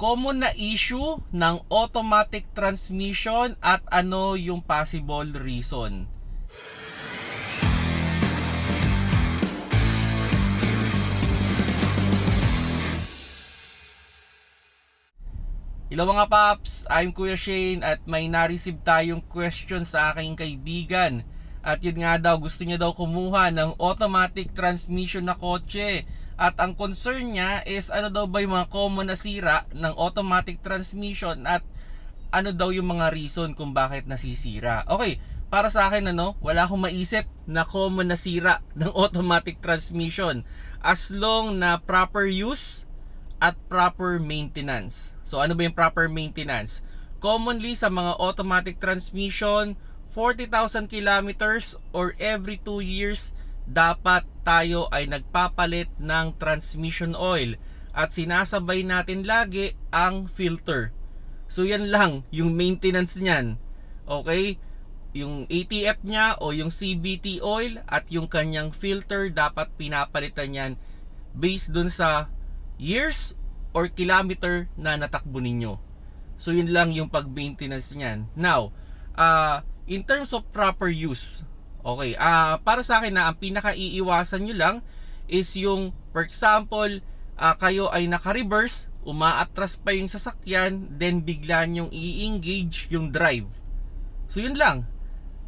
Common na issue ng automatic transmission at ano yung possible reason. Hello mga paps, I'm Kuya Shane at may na-receive tayong question sa aking kaibigan. At yun nga daw, gusto niya daw kumuha ng automatic transmission na kotse. At ang concern niya is ano daw ba yung mga common na sira ng automatic transmission at ano daw yung mga reason kung bakit nasisira. Okay, para sa akin wala akong maisip na common na sira ng automatic transmission as long na proper use at proper maintenance. So ano ba yung proper maintenance? Commonly sa mga automatic transmission, 40,000 kilometers or every 2 years dapat tayo ay nagpapalit ng transmission oil at sinasabay natin lagi ang filter. So yan lang yung maintenance niyan. Okay? Yung ATF niya o yung CVT oil at yung kanyang filter dapat pinapalitan yan based dun sa years or kilometer na natakbo ninyo. So yun lang yung pag-maintenance niyan. Now, in terms of proper use, okay, para sa akin na ang pinaka-iiwasan nyo lang is yung, for example, kayo ay naka-reverse, umaatras pa yung sasakyan, then bigla nyong i-engage yung drive. So yun lang.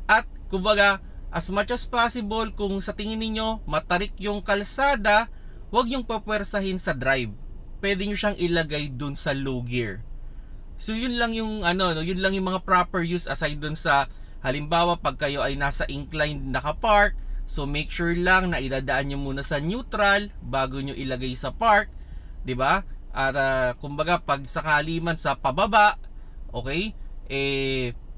At kumbaga, as much as possible, kung sa tingin niyo matarik yung kalsada, huwag nyong papwersahin sa drive. Pwede nyo siyang ilagay dun sa low gear. So yun lang yung yun lang yung mga proper use aside dun sa halimbawa pag kayo ay nasa inclined naka-park, so make sure lang na idadaan nyo muna sa neutral bago nyo ilagay sa park, 'di ba? At kumbaga pag sakali man sa pababa, okay?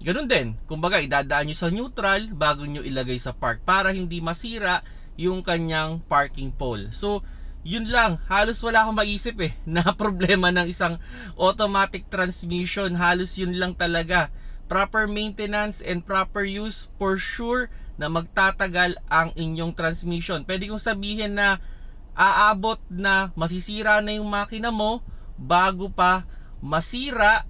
Ganun din. Kumbaga idadaan nyo sa neutral bago nyo ilagay sa park para hindi masira yung kanyang parking pole. So yun lang, halos wala akong maisip na problema ng isang automatic transmission. Halos yun lang talaga. Proper maintenance and proper use, for sure na magtatagal ang inyong transmission. Pwede kong sabihin na aabot na masisira na yung makina mo bago pa masira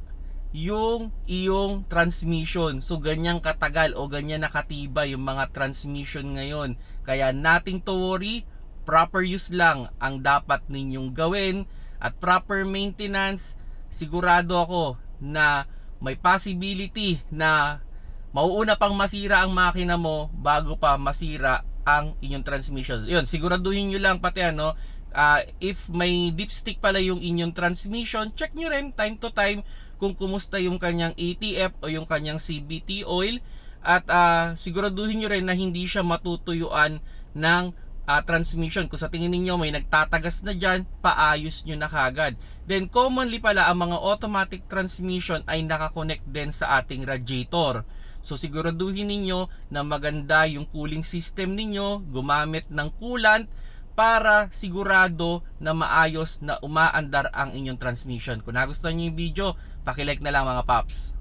yung iyong transmission. So ganyan katagal o ganyan nakatibay yung mga transmission ngayon. Kaya nothing to worry. Proper use lang ang dapat ninyong gawin at proper maintenance. Sigurado ako na may possibility na mauuna pang masira ang makina mo bago pa masira ang inyong transmission. Yun, siguraduhin nyo lang pati if may dipstick pala yung inyong transmission, check nyo rin time to time kung kumusta yung kanyang ATF o yung kanyang CVT oil at siguraduhin nyo rin na hindi siya matutuyuan ng transmission. Kung sa tingin niyo may nagtatagas na dyan, paayos nyo na kagad. Then commonly pala ang mga automatic transmission ay nakakonect din sa ating radiator. So siguraduhin niyo na maganda yung cooling system ninyo, gumamit ng coolant para sigurado na maayos na umaandar ang inyong transmission. Kung nagustuhan niyo yung video, paki-like na lang mga paps.